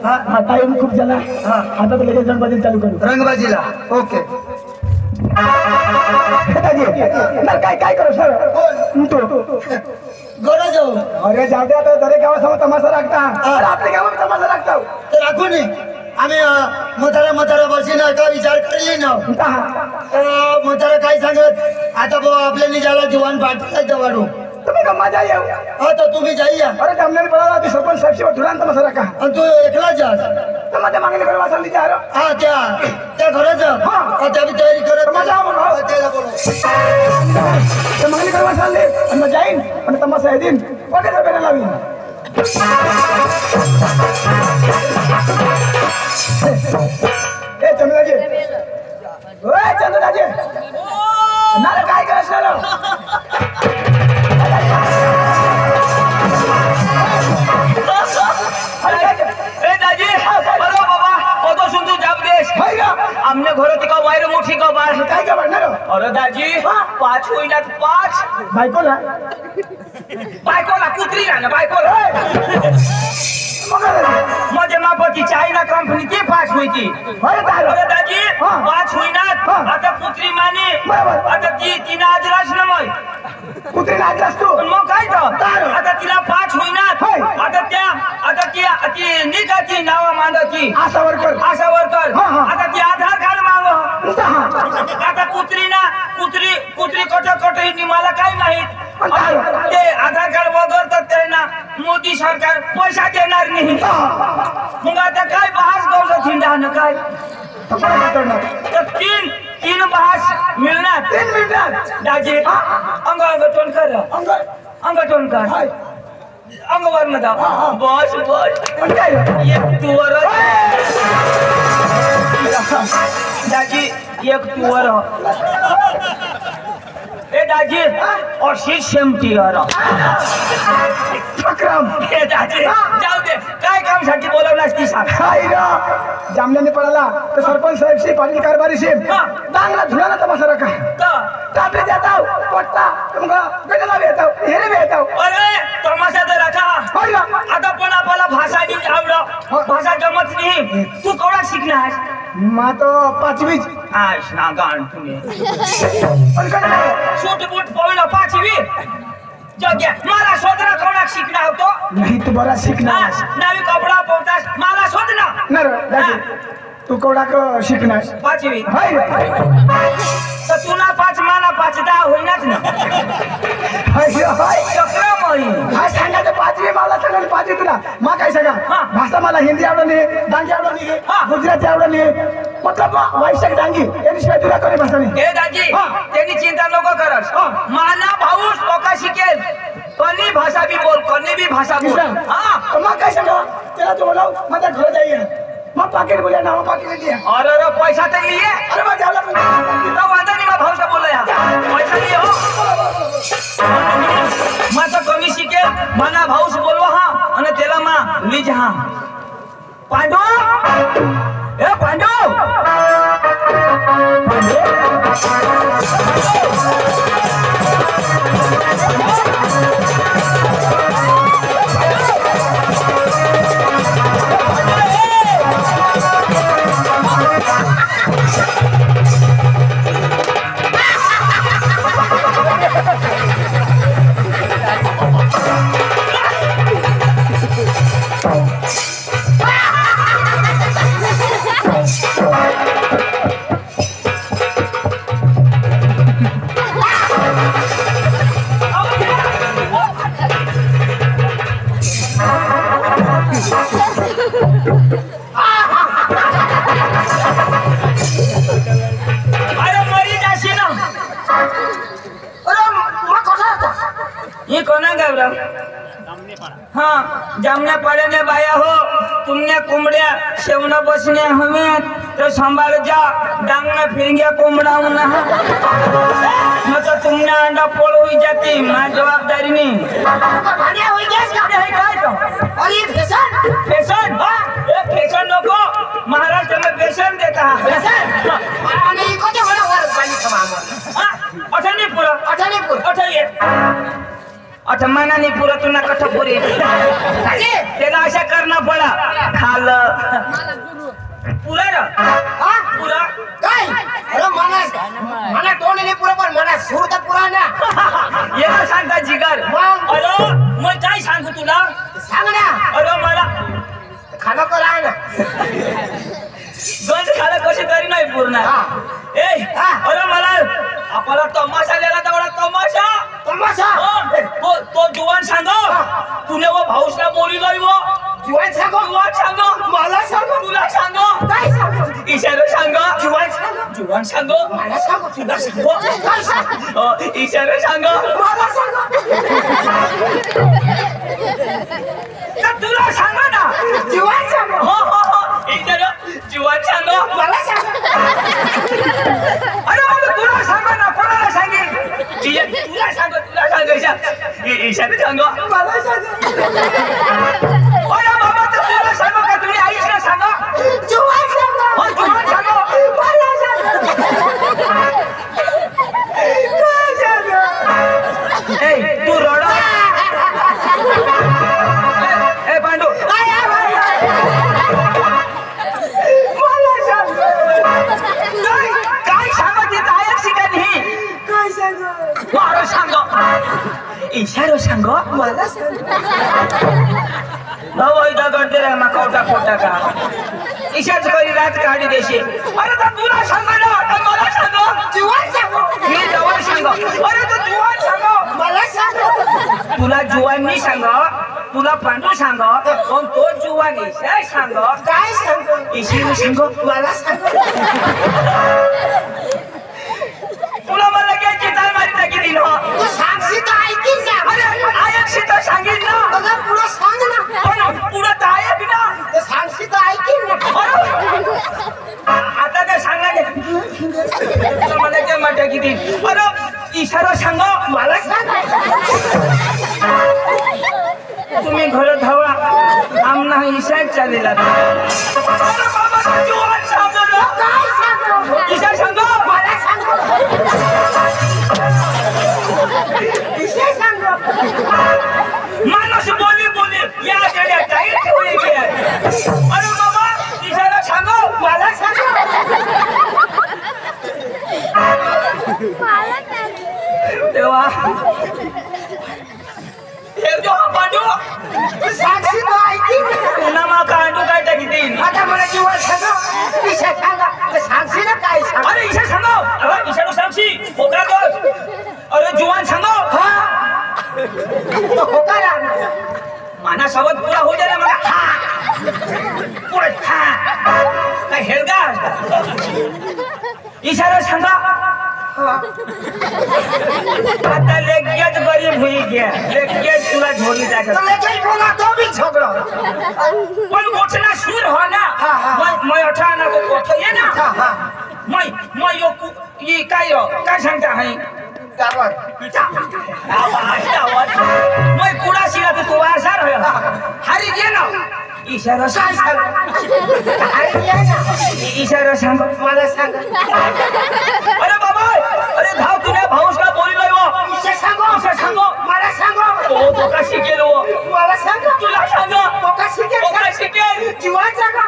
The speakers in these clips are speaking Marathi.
हा टाइम खूप झाला आता तर लगेच रंगबाजी चालू करू रंगबाजीला ओके काय काय करू सर तू गोरा जाऊ अरे जाऊ दे आता दरेक गावासमोर तमाशा राखता आपल्या गावात तमाशा राखता तर राखू नये आम्ही म्हातारा बसी ना का विचार करेल ना म्हातारा काय सांगत आता भाऊ आपल्या निजाला दिवाण पाठवायचं वाढू तुम्ही का मजा येऊ हा तर तुम्ही जाईया अरे जमल्याने पळाला ती सरपंच साहेबशी धुरान तमाशा राखा आणि तू एकला जा तर माझ्या मागणी करू वाचन तिच्या हा त्या घरात जा त्या बी तयारी करत मजा त्याला बोलव ते मागणी करू वाचन आणि मग जाईन आणि तमाशा येईन वगैरे वगैरे लावीन ए चंद्राजी ओए चंद्राजी नारे काय करणार हमने घरों का वायर मुठी का बार काय काय बनणार अरे दाजी 5 होईना 5 बायकोला कुत्री ना बायकोला माझे मापकी चायना कंपनी की 5 हुई थी अरे दाजी 5 होईना आता कुत्री माने आता ती नाजरास न मग कुत्री नाचलास तू मग काय तर आता तिला 5 होईना आता ती निघाती नावा मांडती आशा वर्कर आता ती आधार कार्ड मागो आता कुत्री कटोकटी मला काय माहित ते आधार कार्ड वगैरे तर त्यांना मोदी सरकार पैसा देणार नाही मग आता काय बहास गवलं थिंडा काय तर तीन बहास मिळणार 3 मिनिटात दाजी अंगटोन कर अंगटोन कर अंगवर न जाऊ बस पण काय एक तुवर दाजी एक तुवर ए दाजी और शीट शेमटी अक्रम ए दाजी जाऊ दे काय काम साठी बोलवलास ती सांग जामल्याने पळाला तर सरपंच साहेबशी पाटील कारभारीशी चांगला धुळाला तमाशा राखा तापले जाता पटता मग गजला येतो हेरे येतो अरे तमाशा तर राखा आता पण आपल्याला भाषा नीट आवड भाषा जमत नाही तू केवढा शिकणार मा तो 5वी आश ना गाण तुम्ही छोटे बोट पावला 5वी जग्या मला शोधना कोणा शिकणार होतो नाही तू बरा शिकणार नवी कपडा पोवतास मला शोधना नर दादी तू कोडा क शिकणार 5वी हाय तर तुला 5 मला 5 10 होईनाच ना हाय हाय चक्र मोही हा सांगायचं 5वी मला सांगायचं 5वी तुला मा काय सांगा भाषा मला हिंदी आवडत नाही डांगी आवडत नाही गुजराती आवडत नाही मतलब वैशाख डांगी याशिवाय तुला कोणी भाषा नाही हे दाजी त्यांनी चिंता नको करस माना भाऊस लोका शिकेल कोणी भाषा भी बोल कोणी भी भाषा बोल हां मा काय सांगा त्याला तो बोलाव माझ्या घर जाईये मग पाकिट बोलिया ना पाकिट दिया अरे पैसा तो लिए अरे मग झाला तो वादा नहीं मैं भाव से बोल रहा पैसा लिए हो मैं तो कमी सीखे मना भाव से बोलवा हाँ अने तेला माँ लीज हाँ पांडू ए पांडू हाँ जामने पड़े ने बाया हो तुमने कुमड़िया शेवना बसने हमें तो संभाल जा डांग में फिर गया कुमड़ा ना तो तुमने अंडा पोल हुई जाती मैं जवाबदारी नहीं हुई और ये फैशन ये फैशन नको महाराष्ट्र में फैशन देता है अठमाना नहीं पूरा तुना कठपुरी तेरा ऐसा करना पड़ा खाल्लं पुरा र पुरा काय अरे मला तोंड नाही पुरा पण मला सूर तर पुरा ना येणं सांगता जिगर मग? अरे मग काय सांगू तुला सांग ना अरे मला खाना करा ना गंज खाला कशी तरी नाही पूर्ण ए अरे मला आपला तमाशा लिहिला तेवढा तमाशा तमाशा तो जुवान सांग तुला व भाऊसला बोली नाही व जीवन सांगो जुवान सांग मला सांगो तुला सांग काय सांगो इशारा सांग जीवन सांगो जुवान सांग मला सांगो तुला सांग काय सांगो इशारा सांग मला सांगो तर तुला सांग ना जीवन सांगो हो इशारा जुवान सांग मला सांगो अरे बाबा तुला सांग ना कोणाला सांगेल तुला सांग इशारा सांग मला सांगो अरे बाबा तर तुला सांग का तुम्ही आईला सांग जीवन सांगो हो जुवान सांग मला सांगो काय सांगो ए तू रड ए पांडू काय सांग ती गायक शिकायची काय सांगो मारो सांग इशारो सांग मला सांगो भाऊ इथं करते रे मग खोटा खोटा का इशाच करी रात काढी देशी अरे तर तुला सांग ना तर मला सांग जीवन सांगो मी जवळ सांग अरे तर जुवान सांग मला सांगो तुला जुवानी सांग तुला पांडू सांग पण तो जुवान इशाय सांग काय सांगो इशिरू सांग मला सांगो तुला मला काय चिताल मारी टाकी दिल तू सांगशी तर ऐकीन ना अरे आयकशी तर सांगेन ना बघा पुढं सांग ना पण पुढं तर आहे ना तू सांगशी तर ऐकीन ना आता ते सांगा मला काय मार टाकी दिल अरे इशारा सांग मला सांग तुम्ही घर धावा आमना इशाच चालेला अरे बाबा जुवान सांग काय सांगो इशार सांग मला सांगो विषय सांगो माणूस बोली बोली या गेल्या टाईट होई गे अरे बाबा इशारा सांग मला सांगो देवा हे जो पांडू तू सांगशी तर ऐकीन ना पुन्हा मग कांडू काय टाकी देईन आता मला जीवन सांगो विषय सांगा तर सांगशी ना काय सांगो अरे इशार सांग अरे इशारो सांगशी पोकरा दोस अरे जुवान सांग हा तो होकार आहे माना सोबत पुरा हो जाए मला हा पुरा हा काय हेलगा इशारा सांग आता लेगेच गरीब हुई गया लेगेच तुला झोली तो जाकर लेकिन बोला तो भी झगड़ा पण गोठना सुर हो ना मैं अठाना को कोठ ये ना हाँ हाँ मैं यो ये काय सांगता है दावत आवाज मैं कुडा सिला तो आसार हो हरी गे ना इशारा सांग इशारा सांग मला सांग अरे बाबा अरे धाव तुने भाऊसला बोली नाही हो विषय सांगो इशारा सांग मला सांगो तो का शिकेल हो मला सांग तुला सांग तो का शिकेल तो का शिकेल जीवन सांगा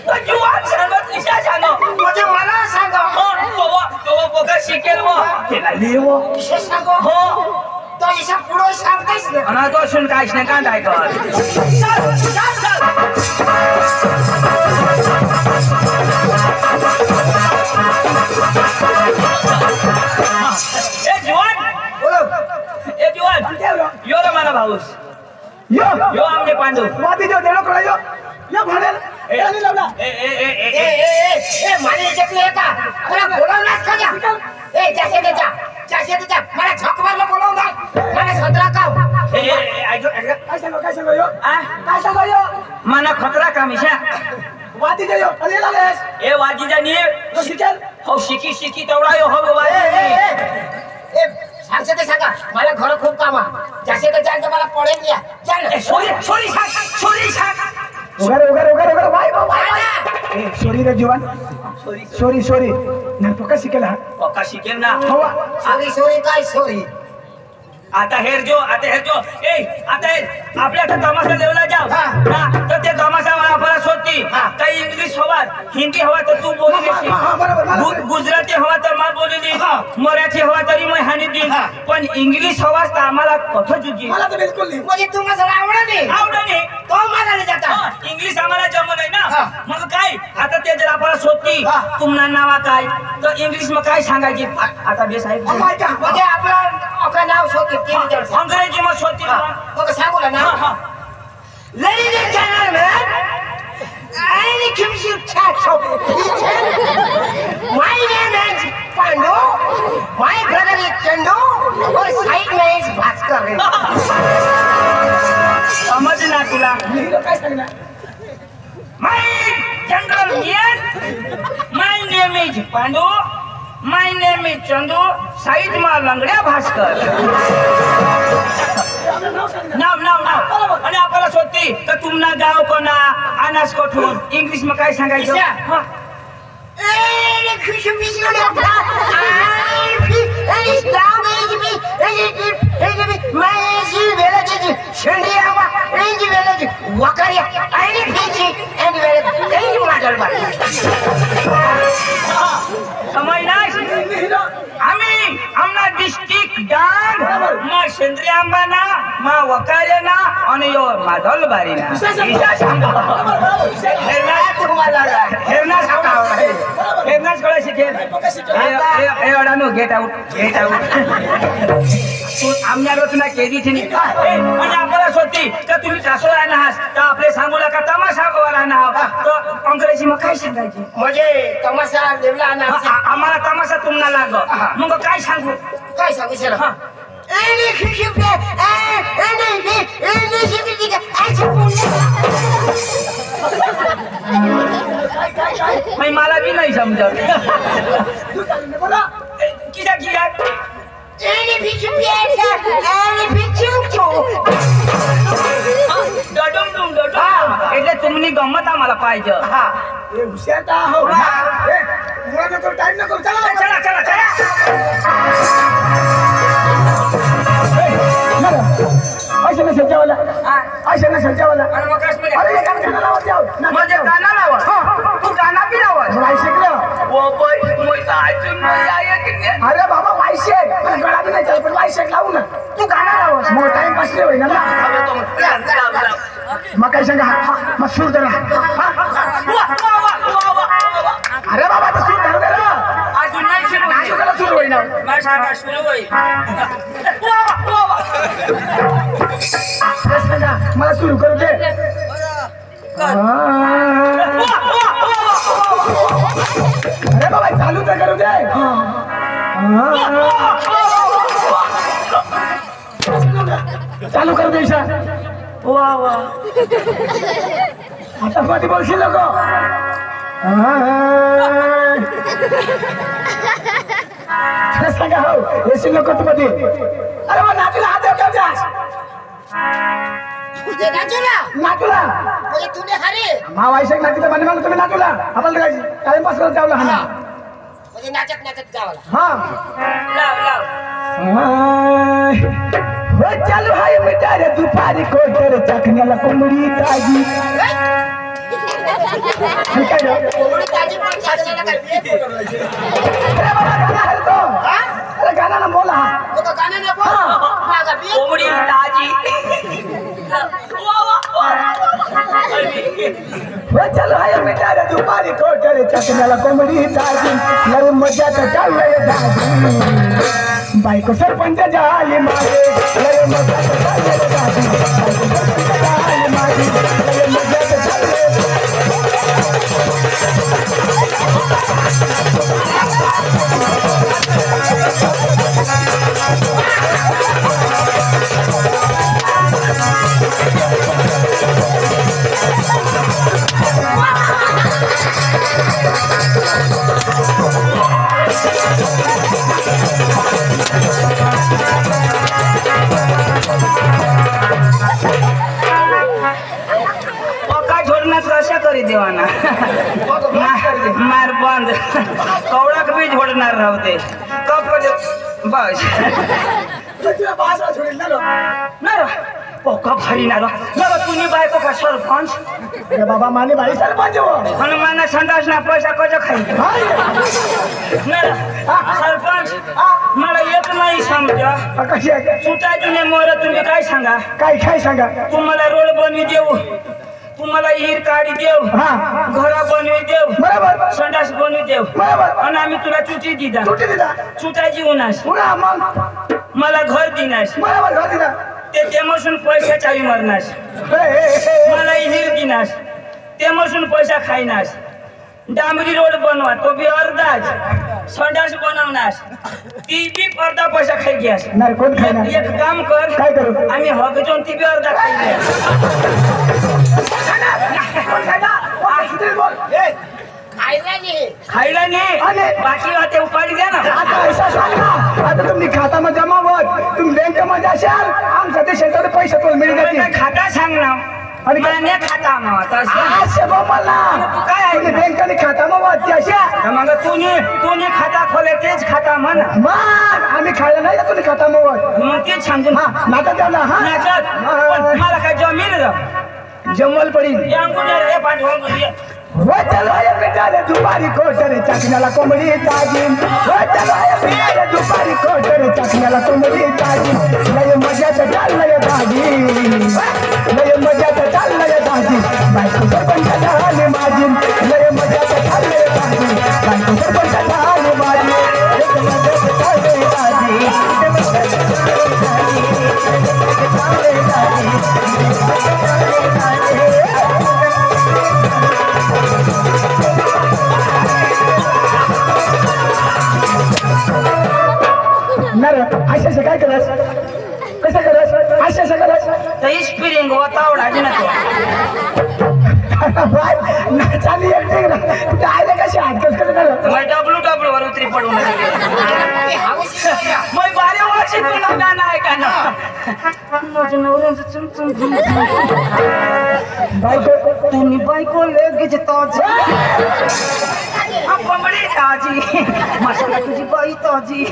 तो जुवान सांगत इशारा सांग म्हणजे मला सांगा तो पोका शिकेल हो त्याला लेवो विषय सांगो हो तो इशा पुढे सांगतेस ना आणि तो सुन काहीच नाही कांदाय कर ए जुवान बोलो ए जुवान यो रे मला भाऊस यो यो आमचे पांडू वादी जो देणं करायो या भाडेल याने लावला ए ए ए ए ए ए ए माने याच्यातले येता मला बोलावलास का जा ए जासे त्याच्या मला झक मारला बोलावला मला सदरा काव ए ऐक काय सांगो यो आ काय सांगो यो मना खतरा कामिशा वादी जो यो अरे लालेस ए वाजीचा निये तो शिकेल हो शिकी तेवढा यो हो वाजी ए सांगते ते सांगा मला घर खूप काम आहे जासे त्याच्या मला पडेल या चल सोरी सांग उगार वाई ए सॉरी रे जीवन सॉरी ना तो का शिकेल हा पक्का शिकेल ना हवा सॉरी काय सॉरी आता हेरजो ए आता आपल्या तमाशा लेवला जाव तर ते तमाशा आपल्याला शोधती काही इंग्लिश हवा हिंदी हवा तर तू बोलली गुजराती हवा तर मला बोलली मराठी हवा तरी मी हानी देईन पण इंग्लिश हवा तर आम्हाला कथं चुकी मला तर बिलकुल नाही म्हणजे तुम्हाला आवडणे तो म्हणाले जाता इंग्लिश आम्हाला जमलं नाही ना मग काय आता ते जर आपल्याला शोधती तुमना नावा काय तर इंग्लिश मग काय सांगायची आता बे साहेब म्हणजे आपलं नाव शोधते ते विचारतो अंग्रेजी मग शोधती मग सांगू ना नाव Ladies and gentlemen, I give you tax of my name is Pandu, my brother is Chandu, और side में is Bhaskar. समझ ना तुला काय सांगणार My general here, my name is Pandu, my name is Chandu, side मा लंगड्या भास्कर. नाव आणि आपल्याला शोधती तर तुमना गाव कोणा अनास कोठून इंग्लिश में काय सांगायचं आम्ही आमना डिस्ट्रिक्ट डांग मा शेंद्री आंबाना मा वकारेना आणि यो माधल बारीना हेरनाच कळा शिकेल एवढानो गेट आउट तू आमच्या रोजना केली थी म्हणजे आपल्याला शोधती तर तुम्ही सासू राहणार तर आपले सांगू नका तमाशा राहणार तर अंग्रेजी मग काय सांगायची म्हणजे तमाशा देवला आम्हाला तमाशा तुम्हाला लाग मग काय सांगू सर मला बी नाही समजत किया એટલે तुमनी गंमत आम्हाला पाहिजे हुशार हो टाइम नको चला ऐसे ना सज्जा वाला अरे ये गाना लावत जाऊ म्हणजे गाणं लावा तू गाणं बी लावा वाई शिकलं ओ बाई मोठा ऐकून नाही आहे की नाही अरे बाबा वाई शेक गळा बी नाही चालत पण वाई शेक लावू ना तू गाणं लावा मग टाइम पास नाही होईल ना मग काय सांगा मग सूर दे अरे बाबा तर सूर धरू दे ना अजून नाही नाशिकला सूर होईल ना मला सांगा सुरू होईल सांगा मला सुरू करू दे अरे बाबा चालू तर करू दे चालू कर दे वा वा आता पाठी बोलशील लोक सांगा हो येशील लोक तू मध्ये अरे मग नातूला हात देऊ जास नातूला तुम्ही हरे मा वायशेक नातीचं म्हणे मग तुम्ही नातूला आपल्याला काय टाइमपास करत जावला हा म्हणजे नाचत जावला लाव हो चालू हाय मिटारे दुपारी कोटर चखण्याला कोंबडी ताजी अरे गाना ना बोला कोंबडी ताजी हो चालू हाय मिटारे दुपारी कोटर चखण्याला कोंबडी ताजी लय मजाच चाललंय दाजी बायको सरपंच झाली माझे लय मजाच चाललंय दाजी बायको सरपंच झाली माझी लय मजाच चाललंय कशा करी देवाना मार बंद कवडक बी झोडणार राहते कप बस तुला बाजूला सोडेल ना लो. ना रो पोका भारी ना रो तुम्ही बायको का सरपंच अरे बाबा माने भाई सरपंच हो. हनुमान संडास ना पैसा कजो खाई ना रो सरपंच मला एक नाही समजा कशी आहे सुटाय तुम्ही मोर तुम्ही काय सांगा काय सांगा. तुम्हाला रोड बनवी देऊ तुम्हाला हिर काढी देऊ हा. घरा बनवी देऊ बरोबर संडास बनवी देऊ बरोबर. आणि आम्ही तुला चुटी दिदा सुट्टी दिला चुटायची उन्हास पुन्हा मग मला घर दिनास बरोबर घर दिला. ते तेमसून पैशाच्या विमरणास मला हिर दिनास तेमसून पैसा खाईनास डांबरी रोड बनवा तो बी अर्धाच संडास बनवनास ती बी अर्धा पैसा खाई घ्यास नाही कोण खायना. एक काम कर काय करू आम्ही हगजून ती बी अर्धा खाई खायला नाही बाकी होते उपाडी द्या ना आता ऐसा सांगा आता तुम्ही खात्यामध्ये जमा होत तुम्ही बँकेमध्ये असाल आमच्या ते शेतात पैसे तुम्हाला मिळून जातील. खाता सांग ना आणि मान्य खाता मग असे बोला काय आहे? तुम्ही बँकेने खात्यामध्ये होत अशा मग तुम्ही खाता खोले तेच खाता म्हणा मग आम्ही खायला नाही का तुम्ही खात्यामध्ये होत. मग तेच सांगून हा नाटक झालं हा नाचत पण मला काय जमीन जमल पडील. हे पाठवून चलो पिटाले दुपारी कोटरे चकण्याला कोंबडी ताजी. चलो पिटाले दुपारी कोटरे चकण्याला कोंबडी ताजी. लय मजाच चाललंय दाजी लय मजाच चाललंय दाजी बायको सरपंच झाली माझी लय मजाच चाललंय दाजी बायको सरपंच झाली माझी लय मजाच चाललंय दाजी लय मजाच चाललंय दाजी. अशा काय करस कसं करस अशा करस स्पिरिंग होता ना चाली एकटे ना आले कशी हातकस करत मग डब्ल्यू वर उतरी पडून मग बारे वर्षी तुला गाणं आहे का ना बायको तुम्ही बायको लगेच कोंबडी ताजी मसाला तुझी बाई ताजी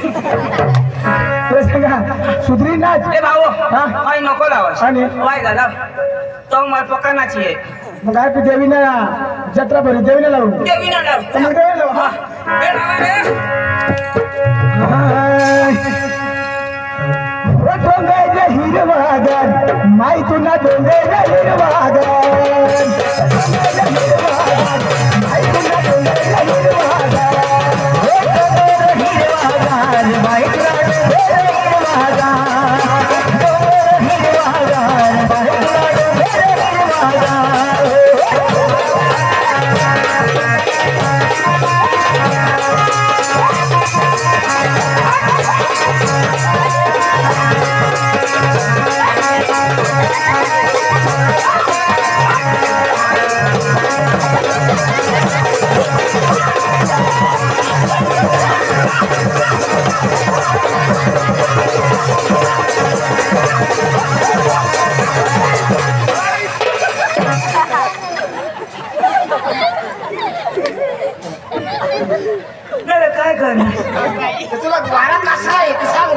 सांगा सुधरी नाच ए भाऊ आई नको लावास आणि वाय दादा तो मला पकानाची आहे मग काय तू देवी ना जत्रा भरी देवी ना लावू देवी ना लाव मग देवी लावू डोंगर हिरवागर माई तुला डोंगर हिरवागर माई तुला डोंगर हिरवागर माई तुला काय करणार तुला वारा कसा आहे ते सांग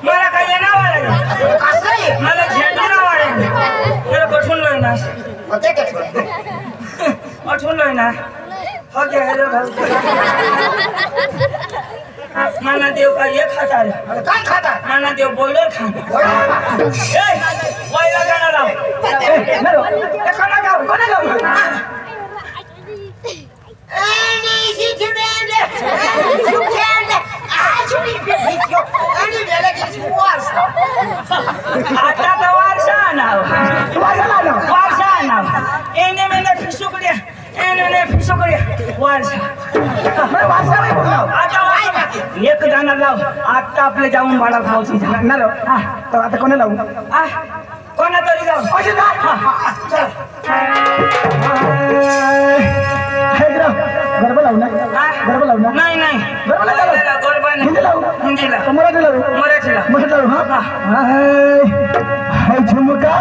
मला काय येणार वाढायला कसं आहे मला झेंडू ना वाढायला मला कठून लागणार होते का कठून लागणार हो घ्या हॅलो माना देव का ये खाता रे काय खाता माना देव बॉयलर खाणार वायला गाणं लाव कोणा गाव कोणा गाव आता तर वारसा नाव वारसा नाव एने मेने फिसुकड्या एने फिसुकड्या वारसा आता एक गाणं लाव आता आपले जाऊन बाळा खाऊची ना लाव आता कोणा लावू कोणा तरी लाव गरबा लावू ना गरबा लावू ना नाही नाही गरबा हिंदी लावू हिंदीला मराठी लावू मराठीला मराठी लावू हाय झुमका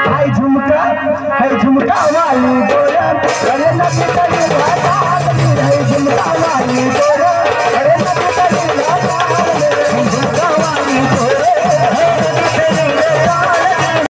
हाय झुमका वाली बोला अरे नदी